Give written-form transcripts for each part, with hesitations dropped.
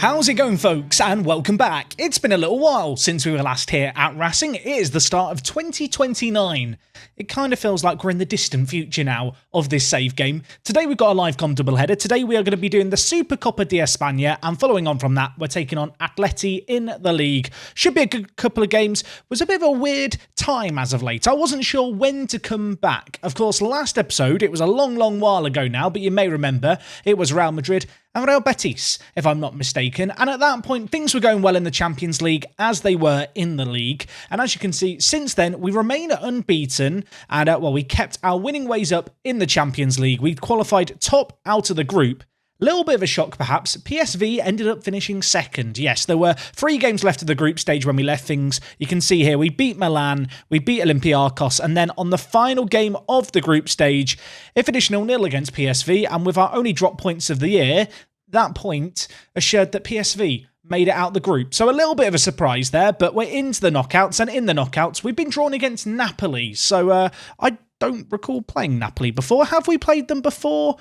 How's it going, folks, and welcome back. It's been a little while since we were last here at Racing. It is the start of 2029. It kind of feels like we're in the distant future now of this save game. Today we've got a live com doubleheader. Today we are going to be doing the Supercopa de España, and following on from that, we're taking on Atleti in the league. Should be a good couple of games. Was a bit of a weird time as of late. I wasn't sure when to come back. Of course, last episode, it was a long while ago now, but you may remember it was Real Madrid and Real Betis, if I'm not mistaken. And at that point, things were going well in the Champions League as they were in the league. And as you can see, since then, we remain unbeaten. And, we kept our winning ways up in the Champions League. We qualified top out of the group. Little bit of a shock, perhaps. PSV ended up finishing second. Yes, there were 3 games left of the group stage when we left things. You can see here, we beat Milan, we beat Olympiacos, and then on the final game of the group stage, it finished 0-0 against PSV, and with our only drop points of the year, that point assured that PSV made it out the group. So a little bit of a surprise there, but we're into the knockouts, and in the knockouts, we've been drawn against Napoli. So I don't recall playing Napoli before. Have we played them before?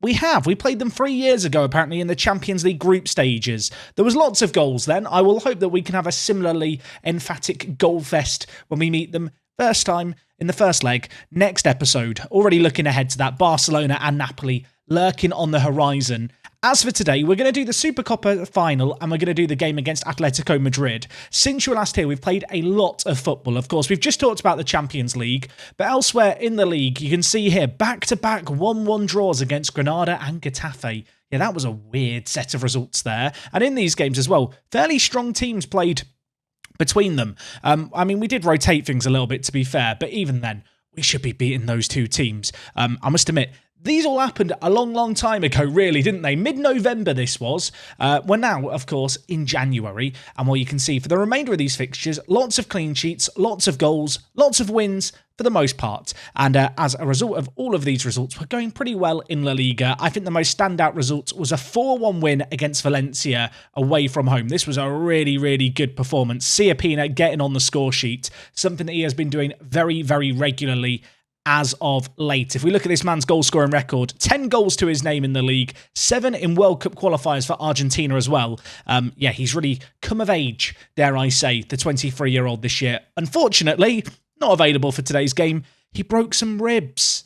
We have. We played them 3 years ago, apparently, in the Champions League group stages. There was lots of goals then. I will hope that we can have a similarly emphatic goal fest when we meet them first time in the first leg next episode. Already looking ahead to that. Barcelona and Napoli lurking on the horizon. As for today, we're going to do the Supercopa final and we're going to do the game against Atletico Madrid. Since you were last here, we've played a lot of football. Of course, we've just talked about the Champions League, but elsewhere in the league, you can see here, back-to-back 1-1 draws against Granada and Getafe. Yeah, that was a weird set of results there. And in these games as well, fairly strong teams played between them. We did rotate things a little bit, to be fair, but even then, we should be beating those two teams. I must admit, these all happened a long time ago, really, didn't they? Mid-November this was. We're now, of course, in January. And what you can see for the remainder of these fixtures, lots of clean sheets, lots of goals, lots of wins for the most part. And as a result of all of these results, we're going pretty well in La Liga. I think the most standout result was a 4-1 win against Valencia away from home. This was a really good performance. Siapina getting on the score sheet, something that he has been doing very regularly as of late. If we look at this man's goal scoring record, 10 goals to his name in the league, 7 in World Cup qualifiers for Argentina as well. He's really come of age, dare I say, the 23-year-old this year. Unfortunately, not available for today's game. He broke some ribs.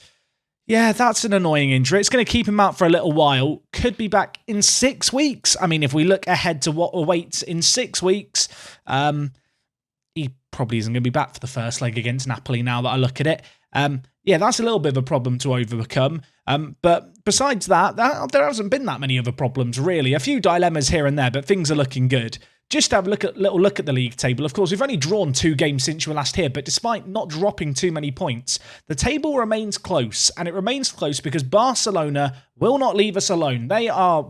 Yeah, that's an annoying injury. It's going to keep him out for a little while. Could be back in 6 weeks. I mean, if we look ahead to what awaits in 6 weeks, he probably isn't going to be back for the first leg against Napoli now that I look at it. That's a little bit of a problem to overcome. But besides that, there hasn't been that many other problems, really. A few dilemmas here and there, but things are looking good. Just to have a little look at the league table. Of course, we've only drawn 2 games since you were last here, but despite not dropping too many points, the table remains close, and it remains close because Barcelona will not leave us alone. They are,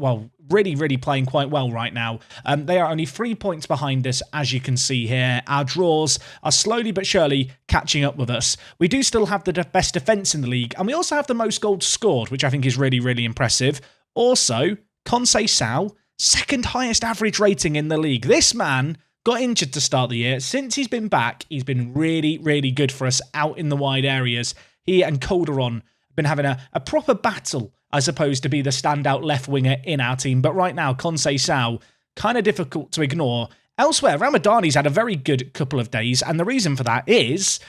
really playing quite well right now. They are only 3 points behind us, as you can see here. Our draws are slowly but surely catching up with us. We do still have the best defence in the league, and we also have the most goals scored, which I think is really impressive. Also, Conceição, second highest average rating in the league. This man got injured to start the year. Since he's been back, he's been really good for us out in the wide areas. He and Calderon have been having a proper battle, I suppose, to be the standout left winger in our team. But right now, Conceição, kind of difficult to ignore. Elsewhere, Ramadani's had a very good couple of days, and the reason for that is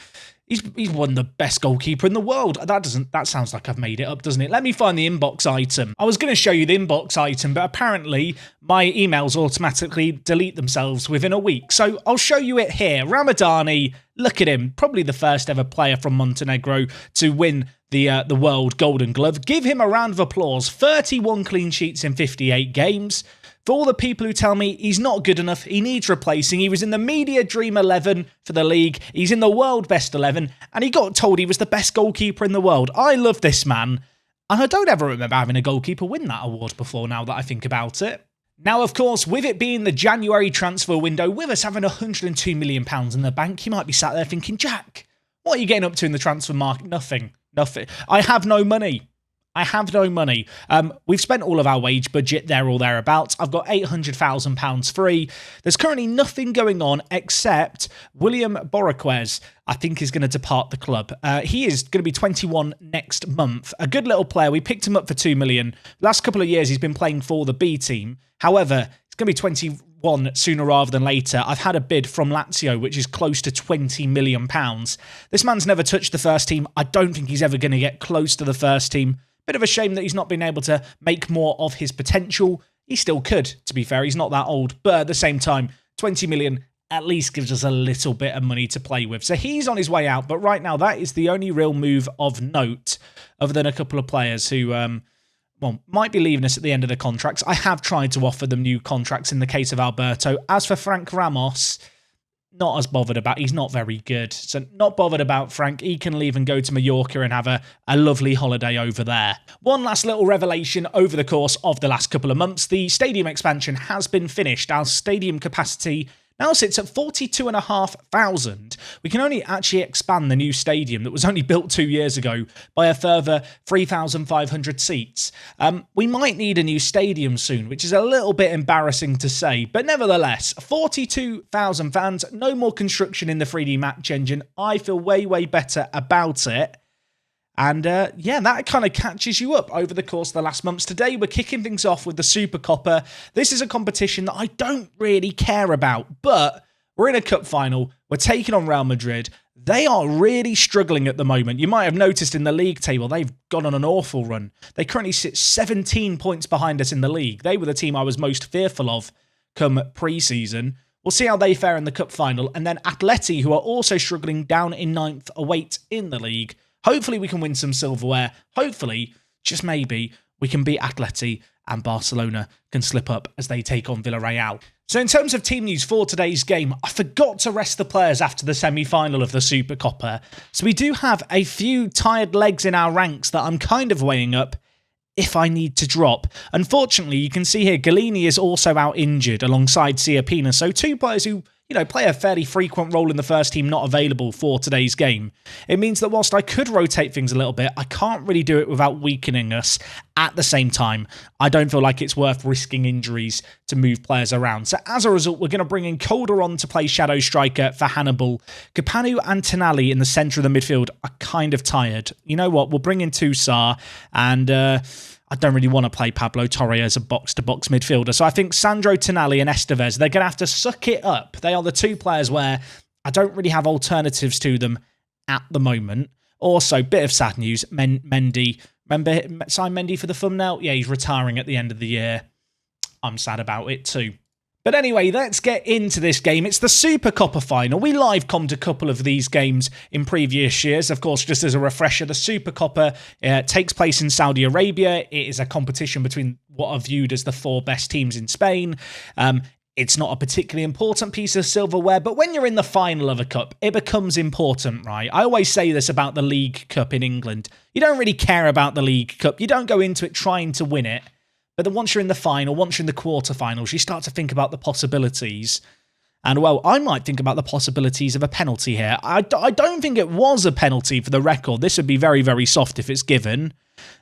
he's won the best goalkeeper in the world. That sounds like I've made it up, doesn't it? Let me find the inbox item. I was going to show you the inbox item, but apparently my emails automatically delete themselves within a week. So I'll show you it here. Ramadani, look at him. Probably the first ever player from Montenegro to win the World Golden Glove. Give him a round of applause. 31 clean sheets in 58 games. For all the people who tell me he's not good enough, he needs replacing, he was in the Media Dream 11 for the league, he's in the World Best 11, and he got told he was the best goalkeeper in the world. I love this man, and I don't ever remember having a goalkeeper win that award before now that I think about it. Now, of course, with it being the January transfer window, with us having £102 million in the bank, you might be sat there thinking, Jack, what are you getting up to in the transfer market? Nothing. I have no money. We've spent all of our wage budget there or thereabouts. I've got £800,000 free. There's currently nothing going on except William Boraquez, I think, is going to depart the club. He is going to be 21 next month. A good little player. We picked him up for $2 million. Last couple of years, he's been playing for the B team. However, he's It's going to be 21 sooner rather than later. I've had a bid from Lazio, which is close to £20 million. This man's never touched the first team. I don't think he's ever going to get close to the first team. Bit of a shame that he's not been able to make more of his potential. He still could, to be fair. He's not that old. But at the same time, 20 million at least gives us a little bit of money to play with. So he's on his way out. But right now, that is the only real move of note, other than a couple of players who might be leaving us at the end of the contracts. I have tried to offer them new contracts in the case of Alberto. As for Frank Ramos, not as bothered about. He's not very good. So not bothered about Frank. He can leave and go to Mallorca and have a lovely holiday over there. One last little revelation over the course of the last couple of months. The stadium expansion has been finished. Our stadium capacity now sits at 42,500. We can only actually expand the new stadium that was only built 2 years ago by a further 3,500 seats. We might need a new stadium soon, which is a little bit embarrassing to say, but nevertheless, 42,000 fans, no more construction in the 3D match engine. I feel way, way better about it. And yeah, that kind of catches you up over the course of the last months. Today, we're kicking things off with the Supercopa. This is a competition that I don't really care about, but we're in a cup final. We're taking on Real Madrid. They are really struggling at the moment. You might have noticed in the league table, they've gone on an awful run. They currently sit 17 points behind us in the league. They were the team I was most fearful of come pre-season. We'll see how they fare in the cup final. And then Atleti, who are also struggling, down in 9th await in the league. Hopefully we can win some silverware. Hopefully, just maybe, we can beat Atleti and Barcelona can slip up as they take on Villarreal. So in terms of team news for today's game, I forgot to rest the players after the semi-final of the Supercopa. So we do have a few tired legs in our ranks that I'm kind of weighing up if I need to drop. Unfortunately, you can see here, Galini is also out injured alongside Siapina. So two players who play a fairly frequent role in the first team not available for today's game. It means that whilst I could rotate things a little bit, I can't really do it without weakening us. At the same time, I don't feel like it's worth risking injuries to move players around. So as a result, we're going to bring in Calderon to play shadow striker for Hannibal. Capanu and Tonali in the centre of the midfield are kind of tired. You know what? We'll bring in Toussaint and I don't really want to play Pablo Torre as a box-to-box midfielder. So I think Sandro Tonali and Estevez, they're going to have to suck it up. They are the two players where I don't really have alternatives to them at the moment. Also, bit of sad news, Mendy. Remember, sign Mendy for the thumbnail? Yeah, he's retiring at the end of the year. I'm sad about it too. But anyway, let's get into this game. It's the Supercopa final. We live commed a couple of these games in previous years. Of course, just as a refresher, the Supercopa takes place in Saudi Arabia. It is a competition between what are viewed as the 4 best teams in Spain. It's not a particularly important piece of silverware, but when you're in the final of a cup, it becomes important, right? I always say this about the League Cup in England. You don't really care about the League Cup. You don't go into it trying to win it. But then once you're in the final, once you're in the quarterfinals, you start to think about the possibilities. And, well, I might think about the possibilities of a penalty here. I don't think it was a penalty for the record. This would be very, very soft if it's given.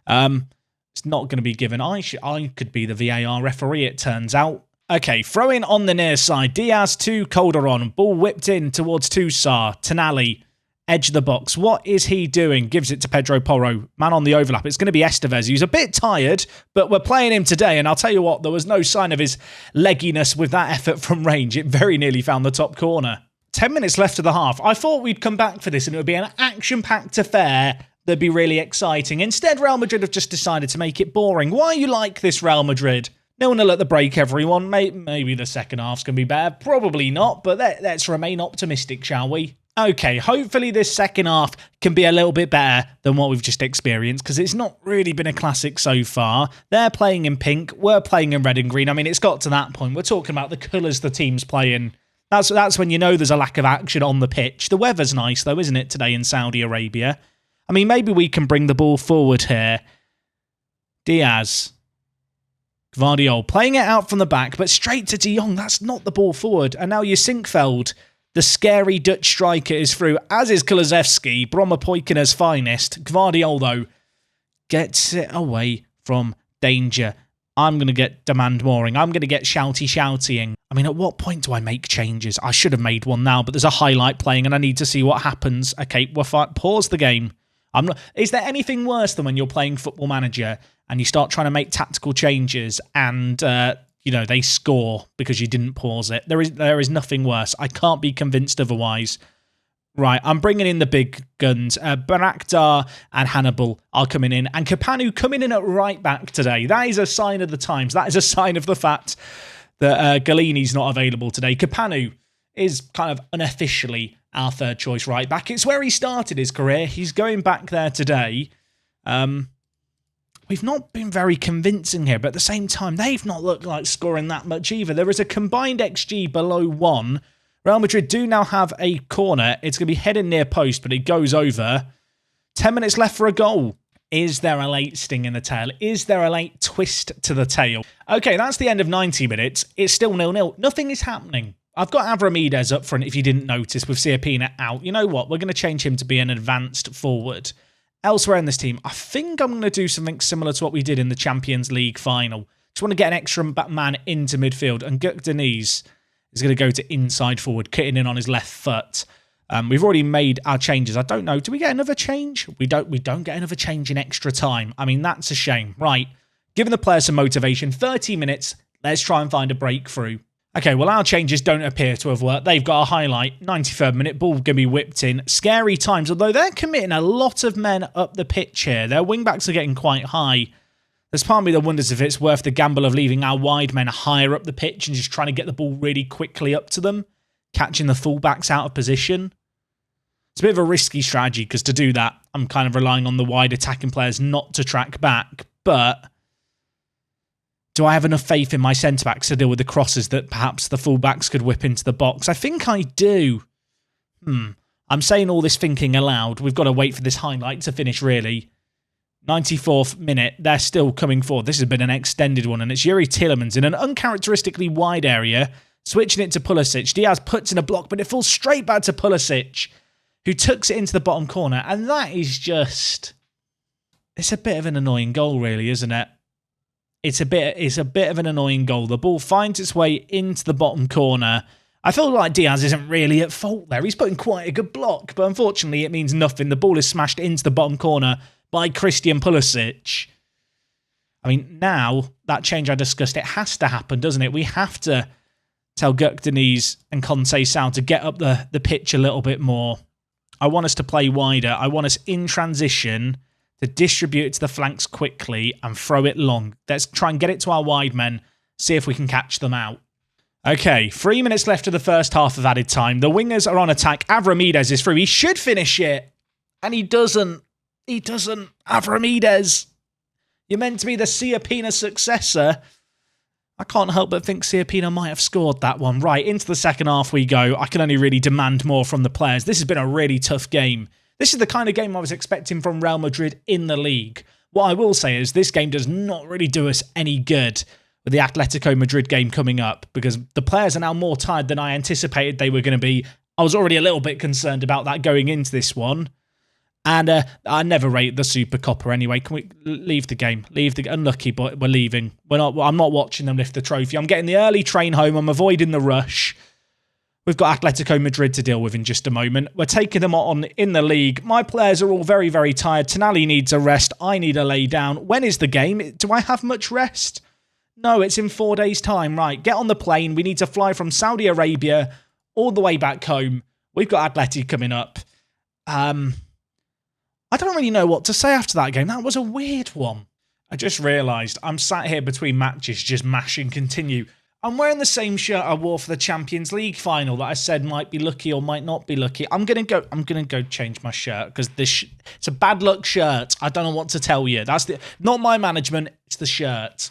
It's not going to be given. I could be the VAR referee, it turns out. Okay, throw in on the near side. Diaz to Calderon. Ball whipped in towards Toussaint. Tonali. Edge of the box. What is he doing? Gives it to Pedro Porro. Man on the overlap. It's going to be Estevez. He's a bit tired, but we're playing him today. And I'll tell you what, there was no sign of his legginess with that effort from range. It very nearly found the top corner. 10 minutes left of the half. I thought we'd come back for this and it would be an action-packed affair that'd be really exciting. Instead, Real Madrid have just decided to make it boring. Why are you like this, Real Madrid? 0-0 at the break, everyone. Maybe the second half's going to be better. Probably not, but let's remain optimistic, shall we? Okay, hopefully this second half can be a little bit better than what we've just experienced, because it's not really been a classic so far. They're playing in pink, we're playing in red and green. I mean, it's got to that point. We're talking about the colours the team's playing. That's when you know there's a lack of action on the pitch. The weather's nice, though, isn't it, today in Saudi Arabia? I mean, maybe we can bring the ball forward here. Diaz. Gvardiol playing it out from the back, but straight to De Jong. That's not the ball forward. And now Sinkveld. The scary Dutch striker is through, as is Kulusevski, Broma Poikina's finest. Gvardiol, though, gets it away from danger. I'm going to get demand mooring. I'm going to get shoutying. I mean, at what point do I make changes? I should have made one now, but there's a highlight playing and I need to see what happens. Okay, we're fine. Pause the game. Is there anything worse than when you're playing Football Manager and you start trying to make tactical changes and you know, they score because you didn't pause it. There is nothing worse. I can't be convinced otherwise. Right, I'm bringing in the big guns. Baraktar and Hannibal are coming in. And Kapanu coming in at right back today. That is a sign of the times. That is a sign of the fact that Galini's not available today. Kapanu is kind of unofficially our third choice right back. It's where he started his career. He's going back there today. We've not been very convincing here, but at the same time, they've not looked like scoring that much either. There is a combined XG below 1. Real Madrid do now have a corner. It's going to be heading near post, but it goes over. 10 minutes left for a goal. Is there a late sting in the tail? Is there a late twist to the tail? Okay, that's the end of 90 minutes. It's still 0-0. Nothing is happening. I've got Avramides up front, if you didn't notice, with Siapina out. You know what? We're going to change him to be an advanced forward. Elsewhere in this team, I think I'm going to do something similar to what we did in the Champions League final. Just want to get an extra man into midfield, and Goalkeeper is going to go to inside forward, cutting in on his left foot. We've already made our changes. I don't know. Do we get another change? We don't get another change in extra time. I mean, that's a shame. Right. Giving the players some motivation. 30 minutes. Let's try and find a breakthrough. Okay, well, our changes don't appear to have worked. They've got a highlight. 93rd minute. Ball going to be whipped in. Scary times, although they're committing a lot of men up the pitch here. Their wing-backs are getting quite high. There's part of me that wonders if it's worth the gamble of leaving our wide men higher up the pitch and just trying to get the ball really quickly up to them, catching the full-backs out of position. It's a bit of a risky strategy because to do that, I'm kind of relying on the wide attacking players not to track back. But do I have enough faith in my centre-backs to deal with the crosses that perhaps the full-backs could whip into the box? I think I do. I'm saying all this thinking aloud. We've got to wait for this highlight to finish, really. 94th minute, they're still coming forward. This has been an extended one, and it's Yuri Tielemans in an uncharacteristically wide area, switching it to Pulisic. Diaz puts in a block, but it falls straight back to Pulisic, who tucks it into the bottom corner, and that is just... It's a bit of an annoying goal, really, isn't it? It's a bit of an annoying goal. The ball finds its way into the bottom corner. I feel like Diaz isn't really at fault there. He's putting quite a good block, but unfortunately it means nothing. The ball is smashed into the bottom corner by Christian Pulisic. I mean, now, that change I discussed, it has to happen, doesn't it? We have to tell Goalkeeper and Conceição to get up the pitch a little bit more. I want us to play wider. I want us in transition to distribute it to the flanks quickly and throw it long. Let's try and get it to our wide men, see if we can catch them out. Okay, 3 minutes left of the first half of added time. The wingers are on attack. Avramides is through. He should finish it, and he doesn't. He doesn't. Avramides. You're meant to be the Siapina successor. I can't help but think Siapina might have scored that one. Right, into the second half we go. I can only really demand more from the players. This has been a really tough game. This is the kind of game I was expecting from Real Madrid in the league. What I will say is this game does not really do us any good with the Atletico Madrid game coming up because the players are now more tired than I anticipated they were going to be. I was already a little bit concerned about that going into this one. And I never rate the Supercopa anyway. Can we leave the game? Leave the unlucky, but we're leaving. I'm not watching them lift the trophy. I'm getting the early train home. I'm avoiding the rush. We've got Atletico Madrid to deal with in just a moment. We're taking them on in the league. My players are all very, very tired. Tonali needs a rest. I need a lay down. When is the game? Do I have much rest? No, it's in 4 days' time. Right, get on the plane. We need to fly from Saudi Arabia all the way back home. We've got Atleti coming up. I don't really know what to say after that game. That was a weird one. I just realised I'm sat here between matches just mashing continue. I'm wearing the same shirt I wore for the Champions League final that I said might be lucky or might not be lucky. I'm gonna go change my shirt because it's a bad luck shirt. I don't know what to tell you. That's not my management, it's the shirt.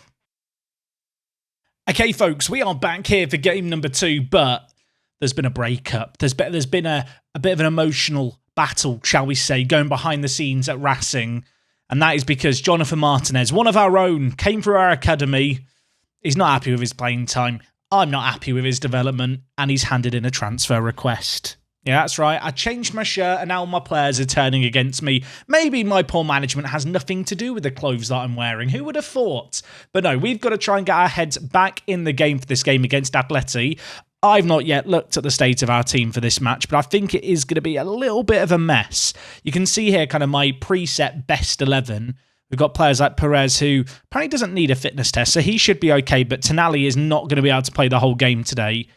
Okay, folks, we are back here for game number 2, but there's been a breakup. There's been a bit of an emotional battle, shall we say, going behind the scenes at Racing. And that is because Jonathan Martinez, one of our own, came through our academy. He's not happy with his playing time. I'm not happy with his development. And he's handed in a transfer request. Yeah, that's right. I changed my shirt and now my players are turning against me. Maybe my poor management has nothing to do with the clothes that I'm wearing. Who would have thought? But no, we've got to try and get our heads back in the game for this game against Atleti. I've not yet looked at the state of our team for this match, but I think it is going to be a little bit of a mess. You can see here kind of my preset best 11. We've got players like Perez, who apparently doesn't need a fitness test, so he should be okay, but Tonali is not going to be able to play the whole game today.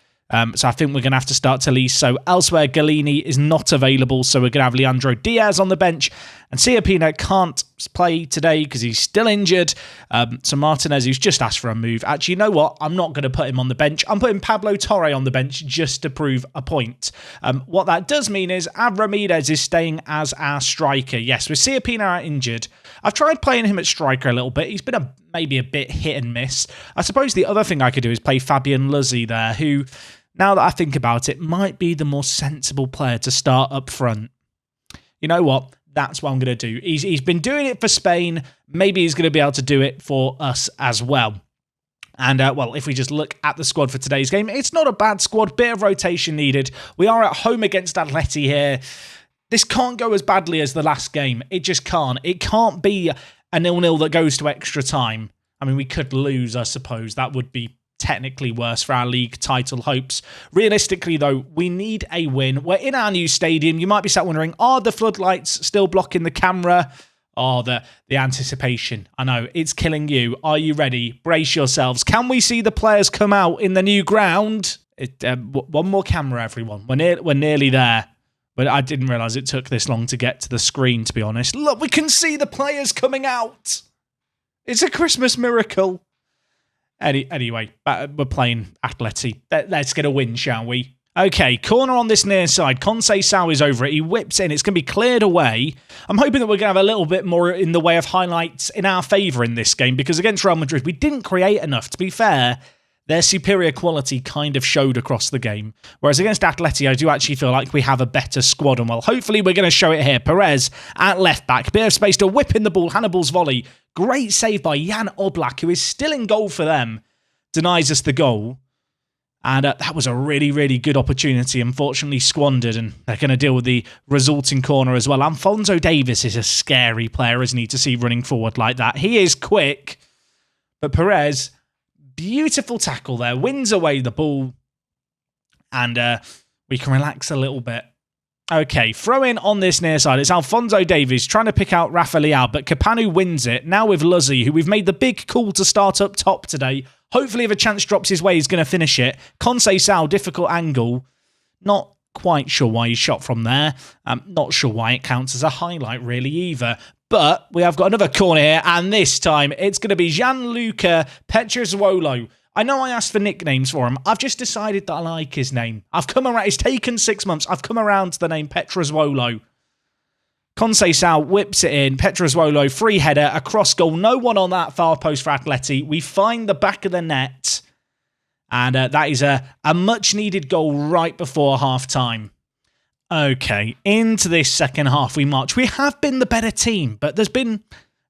So I think we're going to have to start Tolisso. Elsewhere, Galini is not available, so we're going to have Leandro Diaz on the bench. And Ciapino can't play today because he's still injured. So Martinez, who's just asked for a move. Actually, you know what? I'm not going to put him on the bench. I'm putting Pablo Torre on the bench just to prove a point. What that does mean is Ramirez is staying as our striker. Yes, with Ciapino injured, I've tried playing him at striker a little bit. He's been maybe a bit hit and miss. I suppose the other thing I could do is play Fabian Luzzi there, who, now that I think about it, might be the more sensible player to start up front. You know what? That's what I'm going to do. He's been doing it for Spain. Maybe he's going to be able to do it for us as well. And, well, if we just look at the squad for today's game, it's not a bad squad. Bit of rotation needed. We are at home against Atleti here. This can't go as badly as the last game. It just can't. It can't be a 0-0 that goes to extra time. I mean, we could lose, I suppose. That would be technically worse for our league title hopes. Realistically, though, we need a win. We're in our new stadium. You might be sat wondering, are the floodlights still blocking the camera? Oh, the anticipation. I know, it's killing you. Are you ready? Brace yourselves. Can we see the players come out in the new ground? One more camera, everyone. We're nearly there. But I didn't realise it took this long to get to the screen, to be honest. Look, we can see the players coming out. It's a Christmas miracle. Anyway, we're playing Atleti. Let's get a win, shall we? Okay, corner on this near side. Conceição is over it. He whips in. It's going to be cleared away. I'm hoping that we're going to have a little bit more in the way of highlights in our favour in this game, because against Real Madrid, we didn't create enough. To be fair, their superior quality kind of showed across the game. Whereas against Atleti, I do actually feel like we have a better squad. And well, hopefully we're going to show it here. Perez at left back. Bit of space to whip in the ball. Hannibal's volley. Great save by Jan Oblak, who is still in goal for them. Denies us the goal. And that was a really, really good opportunity. Unfortunately squandered. And they're going to deal with the resulting corner as well. Alphonso Davies is a scary player, isn't he, to see running forward like that. He is quick. But Perez, beautiful tackle there. Wins away the ball. And we can relax a little bit. Okay, throw in on this near side. It's Alphonso Davies trying to pick out Rafa Leao, but Capanu wins it. Now with Luzzi, who we've made the big call to start up top today. Hopefully if a chance drops his way, he's going to finish it. Conceição, difficult angle. Not quite sure why he shot from there. Not sure why it counts as a highlight really either. But we have got another corner here, and this time it's going to be Gianluca Petrozzuolo. I know I asked for nicknames for him. I've just decided that I like his name. I've come around. It's taken 6 months. I've come around to the name Petrozzuolo. Conceição whips it in. Petrozzuolo, free header, across goal. No one on that far post for Atleti. We find the back of the net. And that is a much-needed goal right before half-time. Okay, into this second half we march. We have been the better team, but there's been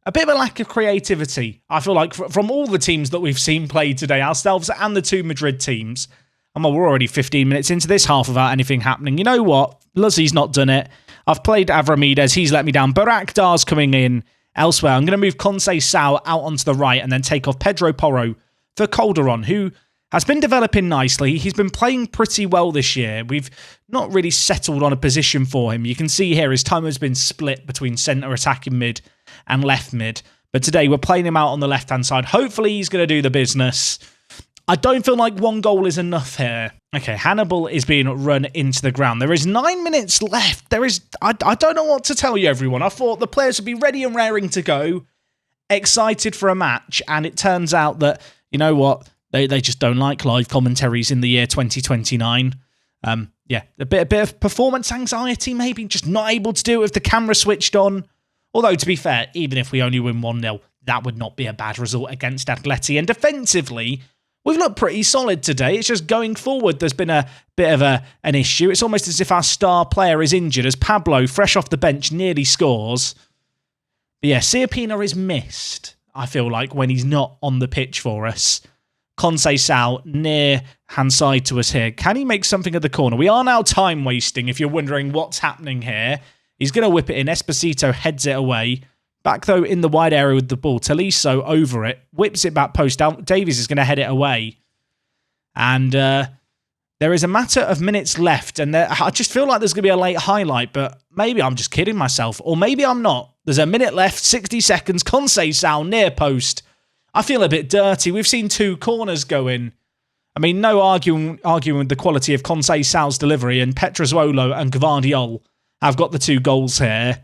a bit of a lack of creativity, I feel like, from all the teams that we've seen play today, ourselves and the two Madrid teams. And well, we're already 15 minutes into this half without anything happening. You know what? Luzzi's not done it. I've played Avramidez. He's let me down. Barakdar's coming in elsewhere. I'm going to move Conceição out onto the right and then take off Pedro Porro for Calderon, who has been developing nicely. He's been playing pretty well this year. We've not really settled on a position for him. You can see here his time has been split between centre attacking mid and left mid. But today we're playing him out on the left-hand side. Hopefully he's going to do the business. I don't feel like one goal is enough here. Okay, Hannibal is being run into the ground. There is 9 minutes left. I don't know what to tell you, everyone. I thought the players would be ready and raring to go, excited for a match, and it turns out that, you know what, they just don't like live commentaries in the year 2029. Yeah, a bit of performance anxiety, maybe, just not able to do it with the camera switched on. Although, to be fair, even if we only win 1-0, that would not be a bad result against Atleti. And defensively, we've looked pretty solid today. It's just going forward, there's been a bit of an issue. It's almost as if our star player is injured, as Pablo, fresh off the bench, nearly scores. But yeah, Ciapino is missed, I feel like, when he's not on the pitch for us. Conceição near hand side to us here. Can he make something at the corner? We are now time wasting, if you're wondering what's happening here. He's going to whip it in. Esposito heads it away. Back, though, in the wide area with the ball. Tolisso over it. Whips it back post. Davies is going to head it away. And there is a matter of minutes left. And I just feel like there's going to be a late highlight. But maybe I'm just kidding myself. Or maybe I'm not. There's a minute left, 60 seconds. Conceição near post. I feel a bit dirty. We've seen 2 corners go in. I mean, no arguing with the quality of Conceição's delivery, and Petrozuolo and Gvardiol have got the 2 goals here.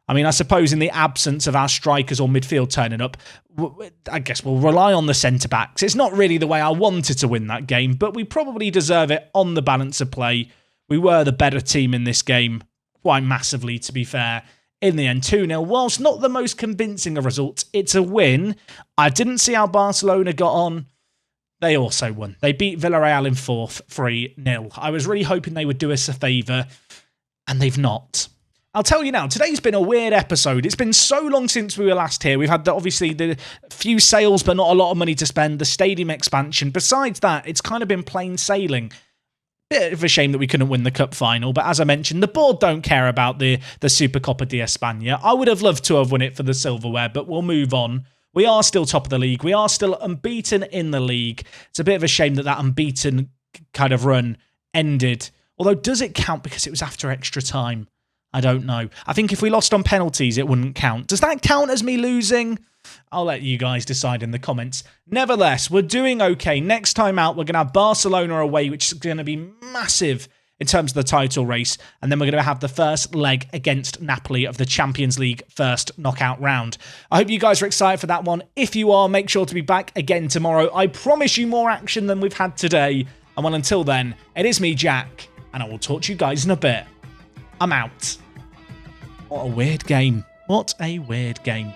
I mean, I suppose in the absence of our strikers or midfield turning up, I guess we'll rely on the centre-backs. It's not really the way I wanted to win that game, but we probably deserve it on the balance of play. We were the better team in this game, quite massively, to be fair. In the end, 2-0. Whilst not the most convincing of results, it's a win. I didn't see how Barcelona got on. They also won. They beat Villarreal in 4th, 3-0. I was really hoping they would do us a favour, and they've not. I'll tell you now, today's been a weird episode. It's been so long since we were last here. We've had, obviously, the few sales, but not a lot of money to spend, the stadium expansion. Besides that, it's kind of been plain sailing. Bit of a shame that we couldn't win the cup final, but as I mentioned, the board don't care about the Supercopa de España. I would have loved to have won it for the silverware, but we'll move on. We are still top of the league. We are still unbeaten in the league. It's a bit of a shame that unbeaten kind of run ended. Although, does it count because it was after extra time? I don't know. I think if we lost on penalties, it wouldn't count. Does that count as me losing? I'll let you guys decide in the comments. Nevertheless, we're doing okay. Next time out, we're going to have Barcelona away, which is going to be massive in terms of the title race. And then we're going to have the first leg against Napoli of the Champions League first knockout round. I hope you guys are excited for that one. If you are, make sure to be back again tomorrow. I promise you more action than we've had today. And well, until then, it is me, Jack, and I will talk to you guys in a bit. I'm out. What a weird game. What a weird game.